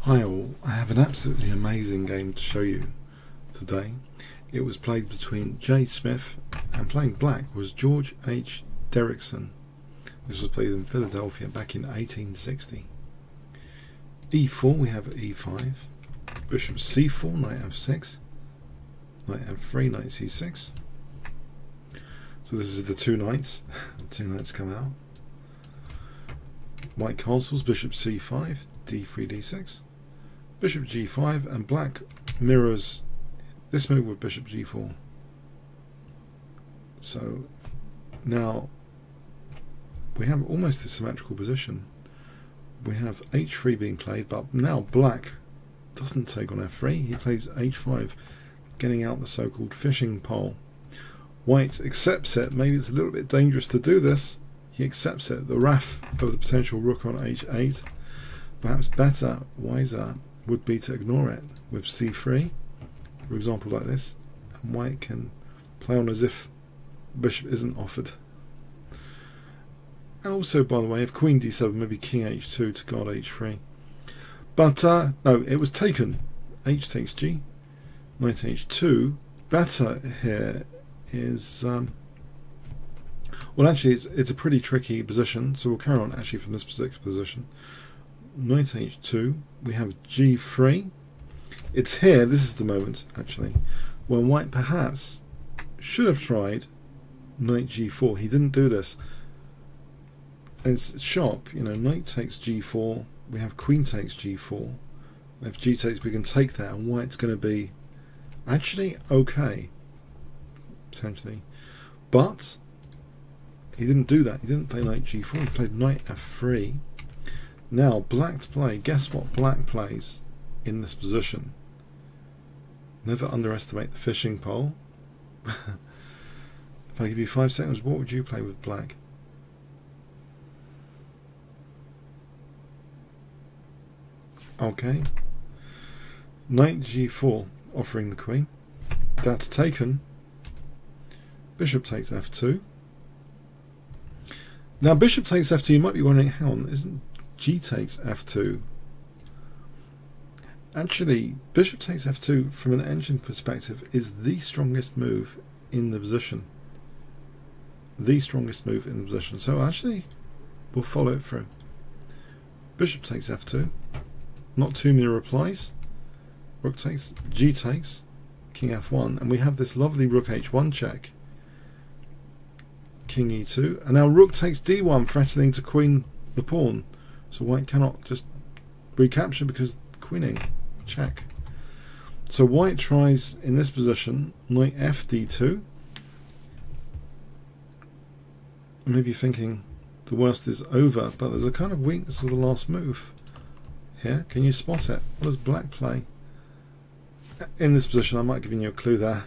Hi all, I have an absolutely amazing game to show you today. It was played between J. Smith and playing black was George H. Derrickson. This was played in Philadelphia back in 1860. E4, we have E5, bishop C4, knight F6, knight F3, knight C6. So this is the two knights, the two knights come out. White castles, bishop C5, D3, D6, bishop G5, and black mirrors this move with bishop G4. So now we have almost a symmetrical position. We have H3 being played, but now black doesn't take on F3, he plays H5, getting out the so-called fishing pole. White accepts it. Maybe it's a little bit dangerous to do this. He accepts it. The wrath of the potential rook on H8. Perhaps better, wiser, would be to ignore it with C3, for example, like this. And white can play on as if bishop isn't offered. And also, by the way, if queen D7, maybe king H2 to guard H3. But no, it was taken. H takes G, knight H2. Better here is well, actually it's a pretty tricky position, so we'll carry on actually from this particular position. Knight H2, we have G3. It's here, this is the moment actually when white perhaps should have tried knight G4. He didn't do this. And it's sharp, you know, knight takes G4, we have queen takes G4, and if G takes, we can take that, and white's going to be actually okay potentially, but he didn't do that. He didn't play knight G4, he played knight F3. Now black to play. Guess what black plays in this position? Never underestimate the fishing pole. If I give you 5 seconds, what would you play with black? Okay, knight G4 offering the queen. That's taken. Bishop takes F2. Now bishop takes F2, you might be wondering, how isn't G takes F2? Actually, bishop takes F2 from an engine perspective is the strongest move in the position. The strongest move in the position. So actually, we'll follow it through. Bishop takes F2. Not too many replies. Rook takes, G takes, king F1, and we have this lovely rook H1 check. King E2, and now rook takes D1, threatening to queen the pawn. So white cannot just recapture because queening. Check. So white tries in this position knight F D2. Maybe you're thinking the worst is over, but there's a kind of weakness of the last move here. Can you spot it? What does black play? In this position, I might have given you a clue there.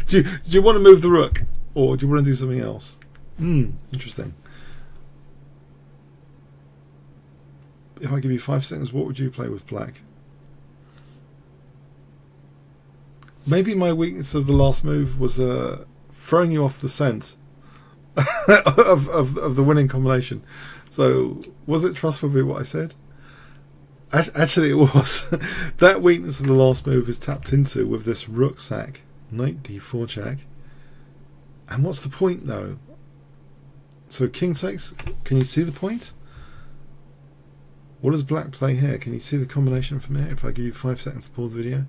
do you want to move the rook? Or do you want to do something else? Interesting. If I give you 5 seconds, what would you play with black? Maybe my weakness of the last move was throwing you off the scent of the winning combination. So was it trustworthy what I said? Actually, it was. That weakness of the last move is tapped into with this rook sack, knight D4 check. And what's the point though? So king takes, can you see the point? What does black play here? Can you see the combination from here? If I give you 5 seconds to pause the video.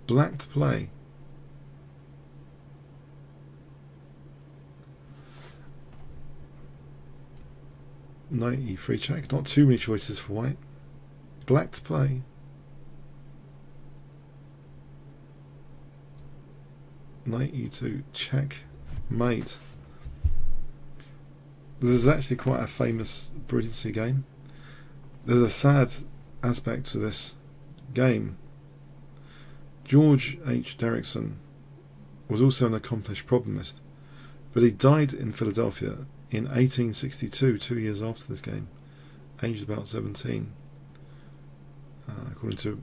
Black to play. Knight E3 check. Not too many choices for white. Black to play. Knight E2 check. Mate. This is actually quite a famous brilliancy game. There's a sad aspect to this game. George H. Derrickson was also an accomplished problemist, but he died in Philadelphia in 1862, 2 years after this game, aged about 17. According to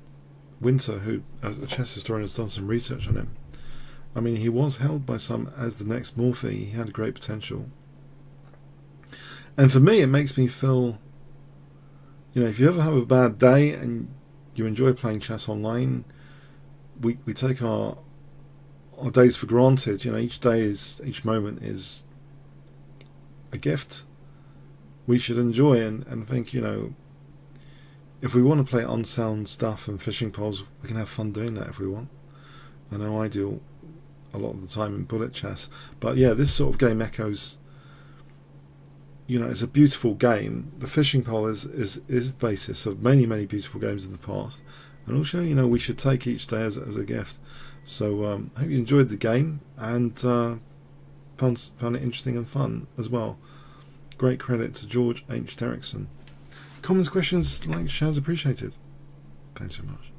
Winter, who, a chess historian, has done some research on him. I mean, he was held by some as the next Morphy. He had great potential. And for me, it makes me feel you know, if you ever have a bad day and you enjoy playing chess online, we take our days for granted. You know, each moment is a gift we should enjoy and think, you know, if we want to play unsound stuff and fishing poles, we can have fun doing that if we want. I know I do a lot of the time in bullet chess, but yeah, this sort of game echoes. You know, it's a beautiful game. The fishing pole is the basis of many beautiful games in the past, and also, you know, we should take each day as a gift. So I hope you enjoyed the game and found it interesting and fun as well. Great credit to George H. Derrickson. Comments, questions, likes, shares appreciated. Thanks so much.